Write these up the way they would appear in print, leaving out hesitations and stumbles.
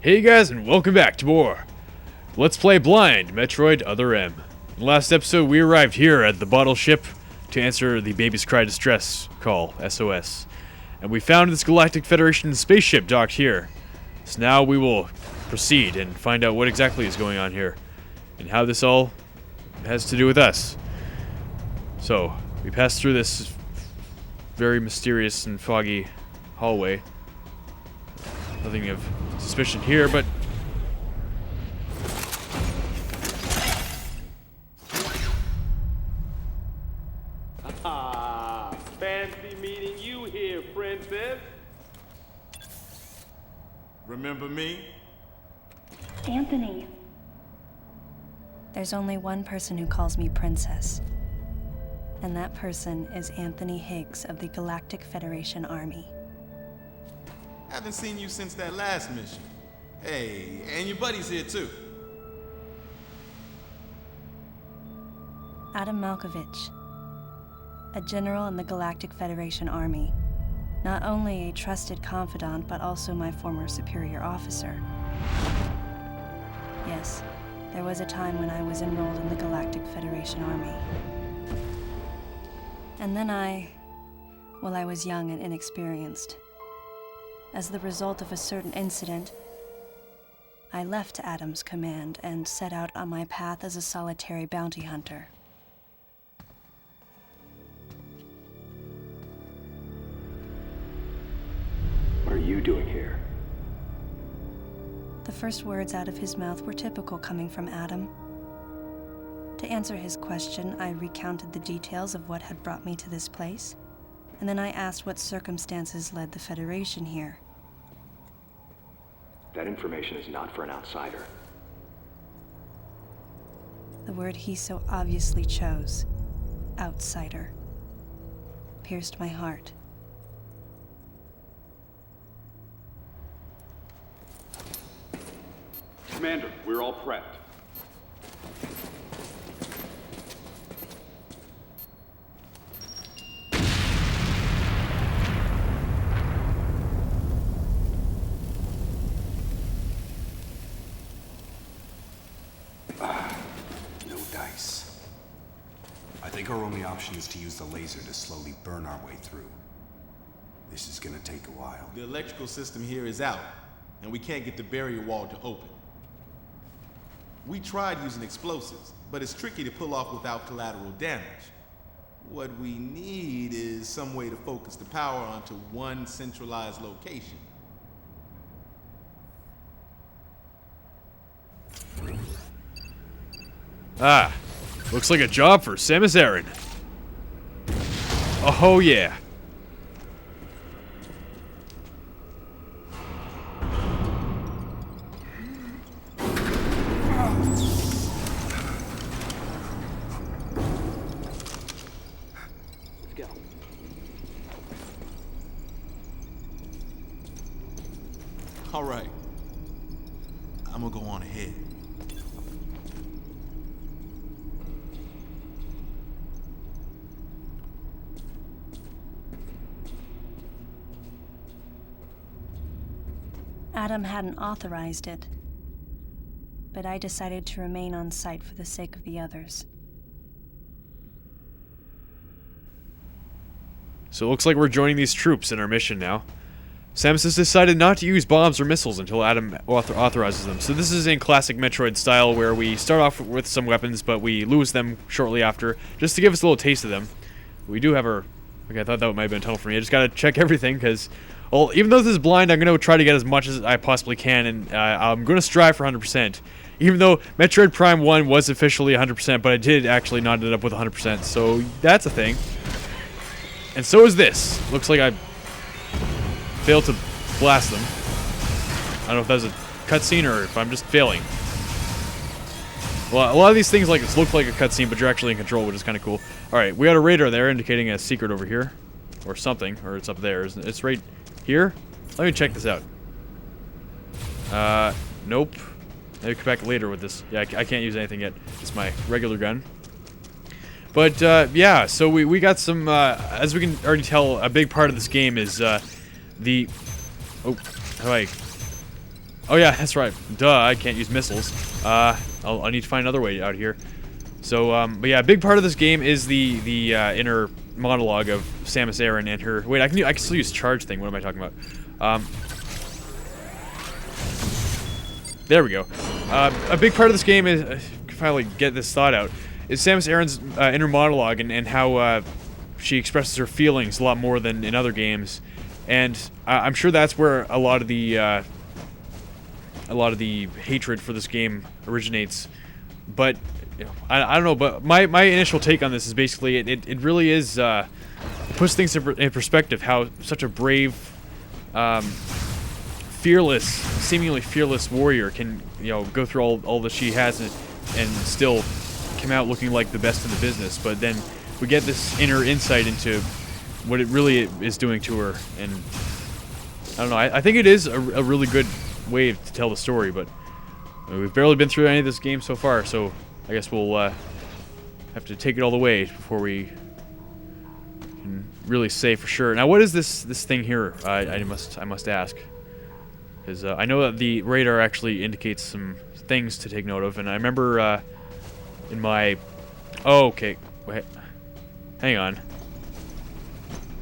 Hey guys, and welcome back to more Let's Play Blind, Metroid Other M. In the last episode, we arrived here at the bottle ship to answer the Baby's Cry distress call, SOS. And we found this Galactic Federation spaceship docked here. So now we will proceed and find out what exactly is going on here, and how this all has to do with us. So, we passed through this very mysterious and foggy hallway. Nothing of suspicion here, but... Ah, fancy meeting you here, princess. Remember me? Anthony. There's only one person who calls me princess. And that person is Anthony Higgs of the Galactic Federation Army. Haven't seen you since that last mission. Hey, and your buddy's here too. Adam Malkovich, a general in the Galactic Federation Army. Not only a trusted confidant, but also my former superior officer. Yes, there was a time when I was enrolled in the Galactic Federation Army. And then I was young and inexperienced. As the result of a certain incident, I left Adam's command and set out on my path as a solitary bounty hunter. What are you doing here? The first words out of his mouth were typical coming from Adam. To answer his question, I recounted the details of what had brought me to this place, and then I asked what circumstances led the Federation here. That information is not for an outsider. The word he so obviously chose, outsider, pierced my heart. Commander, we're all prepped. No dice. I think our only option is to use the laser to slowly burn our way through. This is gonna take a while. The electrical system here is out, and we can't get the barrier wall to open. We tried using explosives, but it's tricky to pull off without collateral damage. What we need is some way to focus the power onto one centralized location. Ah, looks like a job for Samus Aran. Oh yeah. Let's go. All right. I'm gonna go on ahead. Adam hadn't authorized it, but I decided to remain on site for the sake of the others. So it looks like we're joining these troops in our mission now. Samus has decided not to use bombs or missiles until Adam authorizes them. So this is in classic Metroid style, where we start off with some weapons, but we lose them shortly after, just to give us a little taste of them. We do have our... Okay, I thought that might have been a tunnel for me. I just gotta check everything, because... Well, even though this is blind, I'm going to try to get as much as I possibly can, and I'm going to strive for 100%. Even though Metroid Prime 1 was officially 100%, but I did actually not end up with 100%, so that's a thing. And so is this. Looks like I failed to blast them. I don't know if that was a cutscene or if I'm just failing. Well, a lot of these things like this look like a cutscene, but you're actually in control, which is kind of cool. Alright, we got a radar there indicating a secret over here. Or something, or it's up there. It's right... here? Let me check this out. Nope. Maybe come back later with this. Yeah, I can't use anything yet. It's my regular gun. But, yeah, so we got some, as we can already tell, a big part of this game is, the... Oh, how do I... Oh yeah, that's right. Duh, I can't use missiles. I'll need to find another way out here. So, but yeah, a big part of this game is the inner monologue of Samus Aran and her. Wait, I can still use charge thing. What am I talking about? There we go. A big part of this game is finally get this thought out. Is Samus Aran's inner monologue and how she expresses her feelings a lot more than in other games, and I'm sure that's where a lot of the hatred for this game originates. But you know, I don't know. But my initial take on this is basically it really is it puts things in perspective. How such a brave, fearless, seemingly fearless warrior can go through all that she has and still come out looking like the best in the business. But then we get this inner insight into what it really is doing to her, and I don't know. I think it is a really good way to tell the story, but we've barely been through any of this game so far, so I guess we'll have to take it all the way before we can really say for sure. Now, what is this thing here? I must ask, because I know that the radar actually indicates some things to take note of, and I remember in my okay, wait, hang on.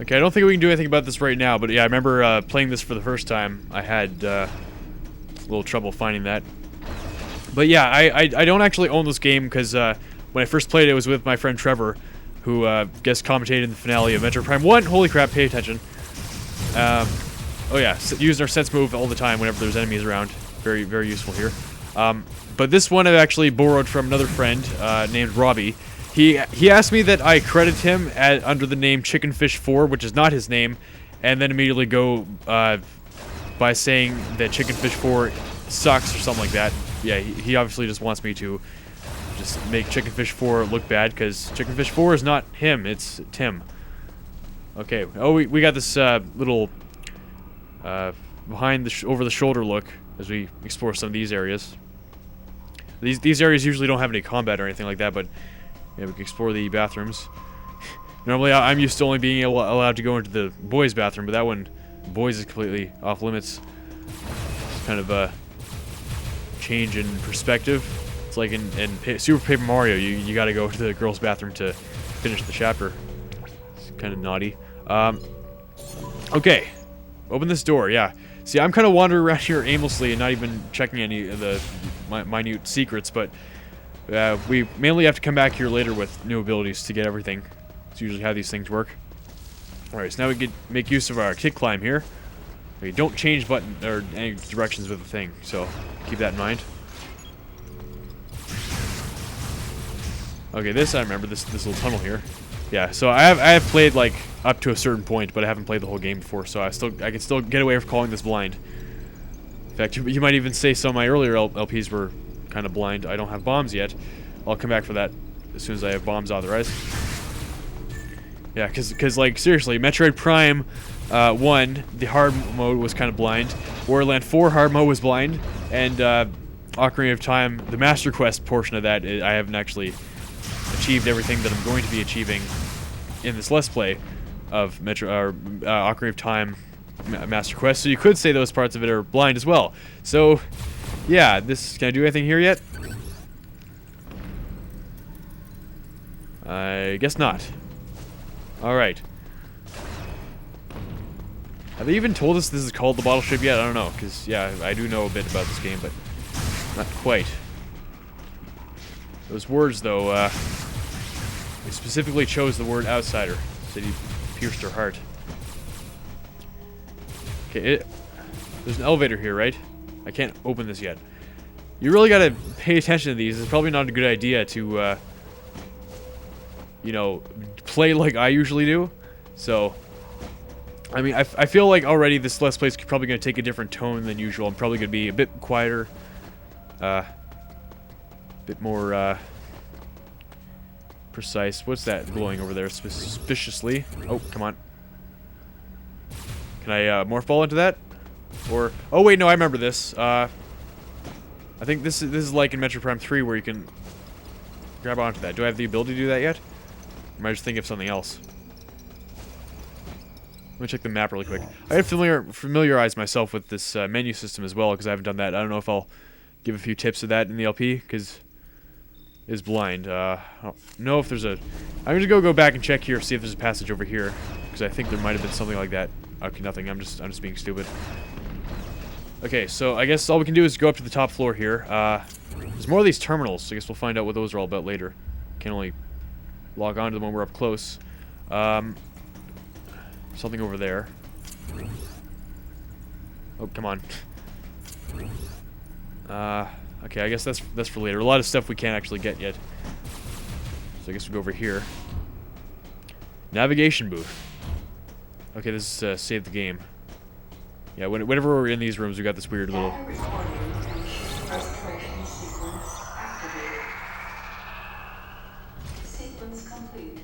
Okay, I don't think we can do anything about this right now, but yeah, I remember playing this for the first time. I had a little trouble finding that. But yeah, I don't actually own this game because when I first played it, it was with my friend Trevor, who guest commentated in the finale of Metroid Prime 1. Holy crap, pay attention. Oh yeah, using our sense move all the time whenever there's enemies around. Very, very useful here. But this one I've actually borrowed from another friend named Robbie. He asked me that I credit him under the name Chickenfish4, which is not his name, and then immediately go by saying that Chickenfish4 sucks or something like that. Yeah, he obviously just wants me to just make Chickenfish4 look bad, because Chickenfish4 is not him, it's Tim. Okay, oh, we got this little behind the over the shoulder look as we explore some of these areas. These areas usually don't have any combat or anything like that, but yeah, we can explore the bathrooms. Normally, I'm used to only being allowed to go into the boys' bathroom, but that one, boys, is completely off limits. It's kind of a change in perspective. It's like in Super Paper Mario, you gotta go to the girls' bathroom to finish the chapter. It's kind of naughty. Okay, open this door. Yeah. See, I'm kind of wandering around here aimlessly and not even checking any of the minute secrets, but we mainly have to come back here later with new abilities to get everything. It's usually how these things work. Alright, so now we can make use of our kick climb here. We don't change button or any directions with the thing, so keep that in mind. Okay, this I remember, this little tunnel here. Yeah, so I have played like up to a certain point, but I haven't played the whole game before, so I can still get away with calling this blind. In fact, you might even say some of my earlier LPs were kind of blind. I don't have bombs yet. I'll come back for that as soon as I have bombs authorized. Yeah, because like seriously, Metroid Prime 1, the hard mode was kind of blind. Borderlands 4 hard mode was blind, and Ocarina of Time, the Master Quest portion of that, I haven't actually achieved everything that I'm going to be achieving in this Let's Play of Ocarina of Time Master Quest. So you could say those parts of it are blind as well. So yeah, can I do anything here yet? I guess not. Alright. Have they even told us this is called the Bottle Ship yet? I don't know, because, yeah, I do know a bit about this game, but not quite. Those words, though, they specifically chose the word outsider. Said he pierced her heart. Okay, there's an elevator here, right? I can't open this yet. You really gotta pay attention to these. It's probably not a good idea to, you know, play like I usually do. So, I mean, I feel like already this Let's Play is probably going to take a different tone than usual. I'm probably going to be a bit quieter. Bit more, precise. What's that glowing over there suspiciously? Oh, come on. Can I, morph ball into that? Or, oh wait, no, I remember this. I think this is like in Metroid Prime 3 where you can grab onto that. Do I have the ability to do that yet? Or am I just thinking of something else? Let me check the map really quick. I gotta familiarize myself with this menu system as well, because I haven't done that. I don't know if I'll give a few tips of that in the LP, because it's blind. I don't know if there's a... I'm gonna go back and check here, see if there's a passage over here, because I think there might have been something like that. Okay, nothing. I'm just being stupid. Okay, so I guess all we can do is go up to the top floor here. There's more of these terminals, so I guess we'll find out what those are all about later. Can only log on to them when we're up close. Something over there. Oh, come on. Okay, I guess that's for later. A lot of stuff we can't actually get yet. So I guess we'll go over here. Navigation booth. Okay, this is save the game. Yeah, whenever we're in these rooms, we got this weird little...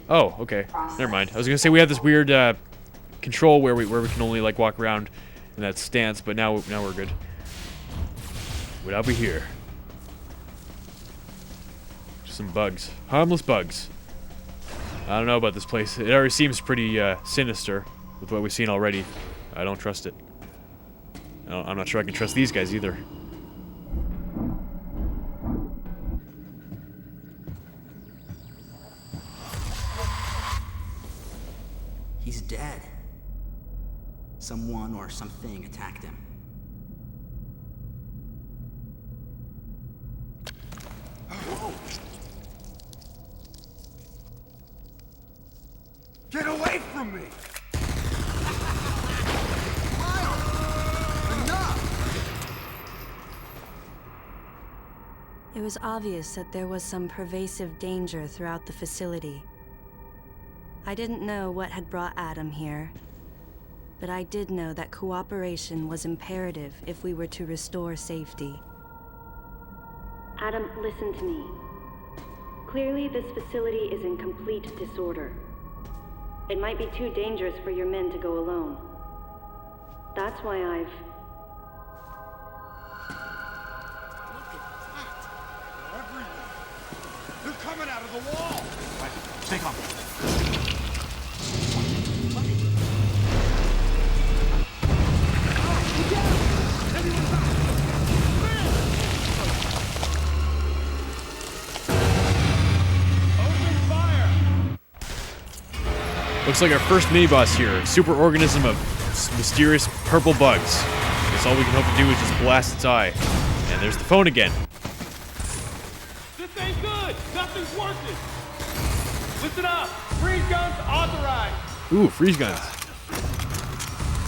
Oh, okay. Never mind. I was gonna say we have this weird control where we can only like walk around in that stance, but now we're good. What have we here? Just some bugs, harmless bugs. I don't know about this place. It already seems pretty sinister with what we've seen already. I don't trust it. I'm not sure I can trust these guys either. He's dead. Someone or something attacked him. Get away from me! It was obvious that there was some pervasive danger throughout the facility. I didn't know what had brought Adam here, but I did know that cooperation was imperative if we were to restore safety. Adam, listen to me. Clearly, this facility is in complete disorder. It might be too dangerous for your men to go alone. That's why I've... They're coming out of the wall! Right, stay calm. Open fire! Looks like our first mini-boss here. Super organism of mysterious purple bugs. Guess all we can hope to do is just blast its eye. And there's the phone again. This ain't good! Nothing's working! Listen up! Freeze guns authorized! Ooh, freeze guns.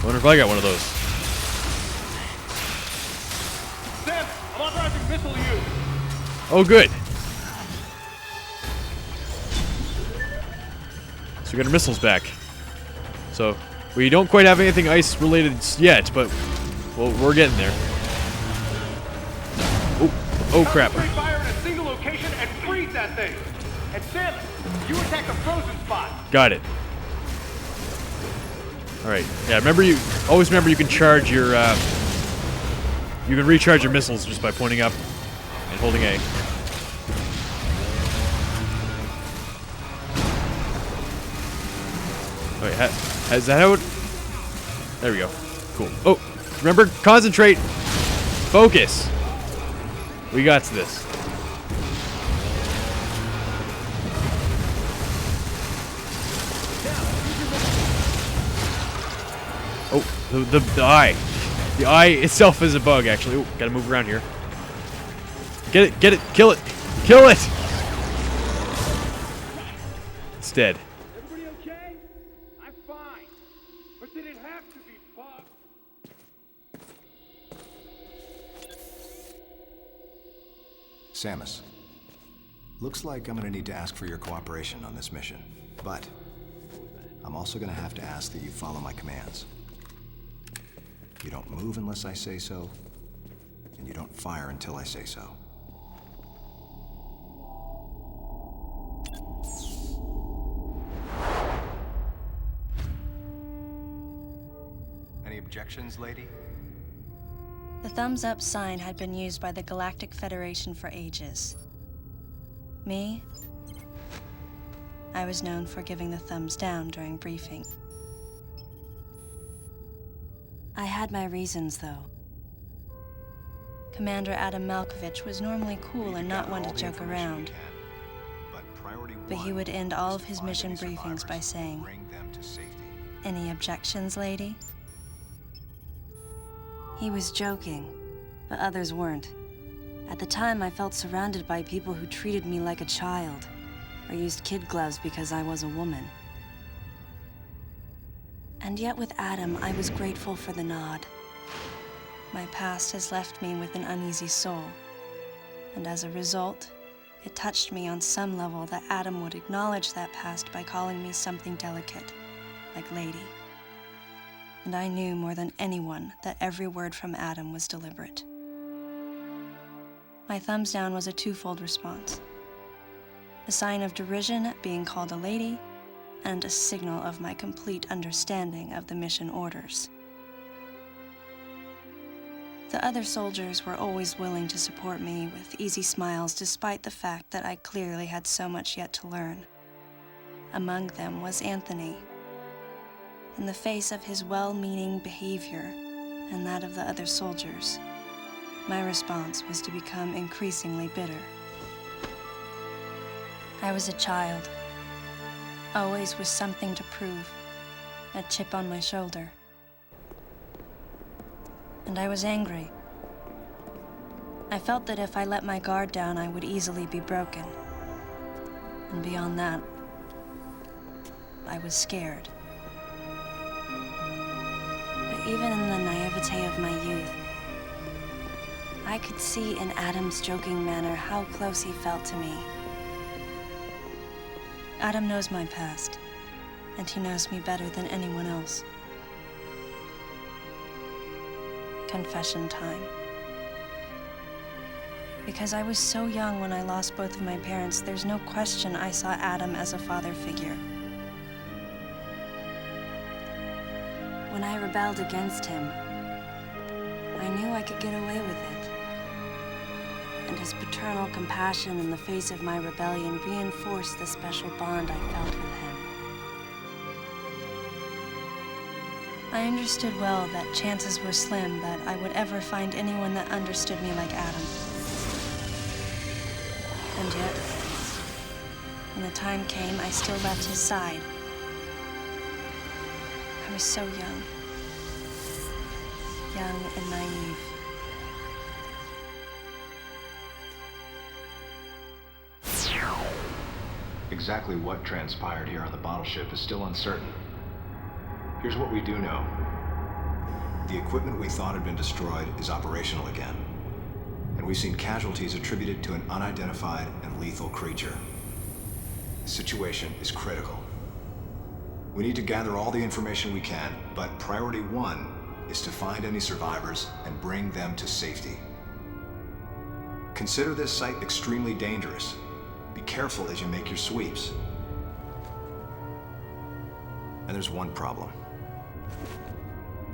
Wonder if I got one of those. Sam, I'm authorizing missile use! Oh, good. So we got our missiles back. So we don't quite have anything ice related yet, but well, we're getting there. Oh crap. Concentrate fire in a single location and freeze that thing! And Sam, you attack the frozen spot! Got it. All right. Yeah. Always remember you can charge your. You can recharge your missiles just by pointing up and holding A. Wait, is that how it... There we go. Cool. Oh, remember, concentrate. Focus. We got to this. Oh, the eye. The eye itself is a bug, actually. Oh, gotta move around here. Get it, kill it. Kill it! It's dead. Everybody okay? I'm fine. But did it have to be bugged? Samus, looks like I'm gonna need to ask for your cooperation on this mission, but I'm also gonna have to ask that you follow my commands. You don't move unless I say so, and you don't fire until I say so. Any objections, lady? The thumbs up sign had been used by the Galactic Federation for ages. Me? I was known for giving the thumbs down during briefing. I had my reasons, though. Commander Adam Malkovich was normally cool and not one to joke around. But he would end all of his mission briefings by saying, "Any objections, lady?" He was joking, but others weren't. At the time, I felt surrounded by people who treated me like a child, or used kid gloves because I was a woman. And yet with Adam, I was grateful for the nod. My past has left me with an uneasy soul, and as a result, it touched me on some level that Adam would acknowledge that past by calling me something delicate, like lady. And I knew more than anyone that every word from Adam was deliberate. My thumbs down was a twofold response. A sign of derision at being called a lady, and a signal of my complete understanding of the mission orders. The other soldiers were always willing to support me with easy smiles despite the fact that I clearly had so much yet to learn. Among them was Anthony. In the face of his well-meaning behavior and that of the other soldiers, my response was to become increasingly bitter. I was a child, always with something to prove, a chip on my shoulder. And I was angry. I felt that if I let my guard down, I would easily be broken. And beyond that, I was scared. But even in the naivete of my youth, I could see in Adam's joking manner how close he felt to me. Adam knows my past, and he knows me better than anyone else. Confession time. Because I was so young when I lost both of my parents, there's no question I saw Adam as a father figure. When I rebelled against him, I knew I could get away with it. And his paternal compassion in the face of my rebellion reinforced the special bond I felt with him. I understood well that chances were slim that I would ever find anyone that understood me like Adam. And yet, when the time came, I still left his side. I was so young and naive. Exactly what transpired here on the bottle ship is still uncertain. Here's what we do know. The equipment we thought had been destroyed is operational again. And we've seen casualties attributed to an unidentified and lethal creature. The situation is critical. We need to gather all the information we can, but priority one is to find any survivors and bring them to safety. Consider this site extremely dangerous. Be careful as you make your sweeps. And there's one problem.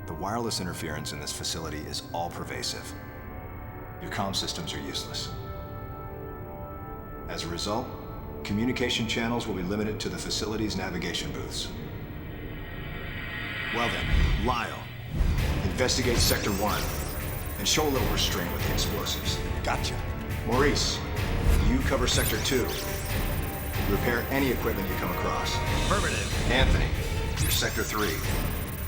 The wireless interference in this facility is all-pervasive. Your comm systems are useless. As a result, communication channels will be limited to the facility's navigation booths. Well then, Lyle, investigate Sector 1 and show a little restraint with the explosives. Gotcha. Maurice, you cover Sector 2. Repair any equipment you come across. Affirmative. Anthony, you're Sector 3.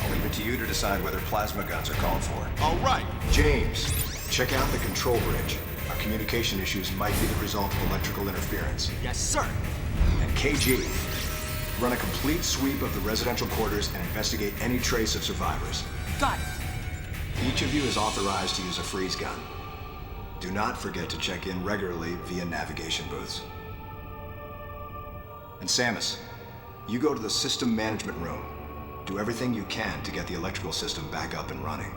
I'll leave it to you to decide whether plasma guns are called for. All right. James, check out the control bridge. Our communication issues might be the result of electrical interference. Yes, sir. And KG, run a complete sweep of the residential quarters and investigate any trace of survivors. Got it. Each of you is authorized to use a freeze gun. Do not forget to check in regularly via navigation booths. And Samus, you go to the system management room. Do everything you can to get the electrical system back up and running.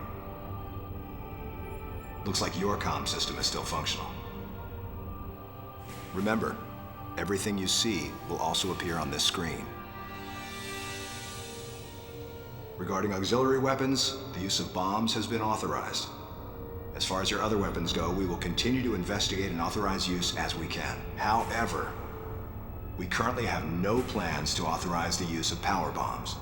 Looks like your comm system is still functional. Remember, everything you see will also appear on this screen. Regarding auxiliary weapons, the use of bombs has been authorized. As far as your other weapons go, we will continue to investigate and authorize use as we can. However, we currently have no plans to authorize the use of power bombs.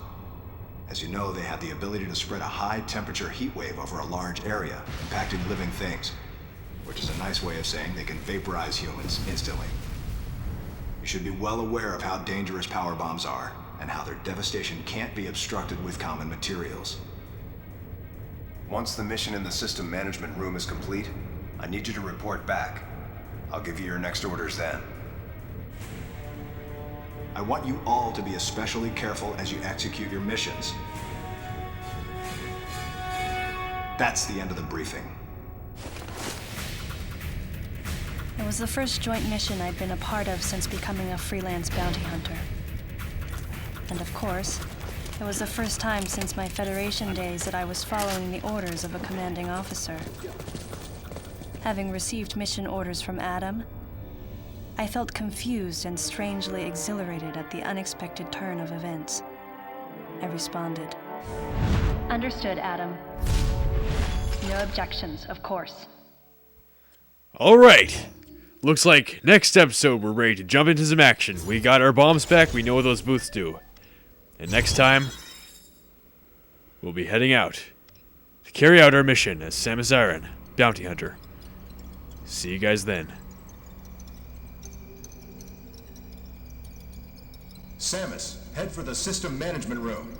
As you know, they have the ability to spread a high-temperature heat wave over a large area, impacting living things. Which is a nice way of saying they can vaporize humans instantly. You should be well aware of how dangerous power bombs are, and how their devastation can't be obstructed with common materials. Once the mission in the system management room is complete, I need you to report back. I'll give you your next orders then. I want you all to be especially careful as you execute your missions. That's the end of the briefing. It was the first joint mission I'd been a part of since becoming a freelance bounty hunter. And of course, it was the first time since my Federation days that I was following the orders of a commanding officer. Having received mission orders from Adam, I felt confused and strangely exhilarated at the unexpected turn of events. I responded. Understood, Adam. No objections, of course. All right. Looks like next episode we're ready to jump into some action. We got our bombs back. We know what those booths do. And next time, we'll be heading out to carry out our mission as Samus Aran, bounty hunter. See you guys then. Samus, head for the system management room.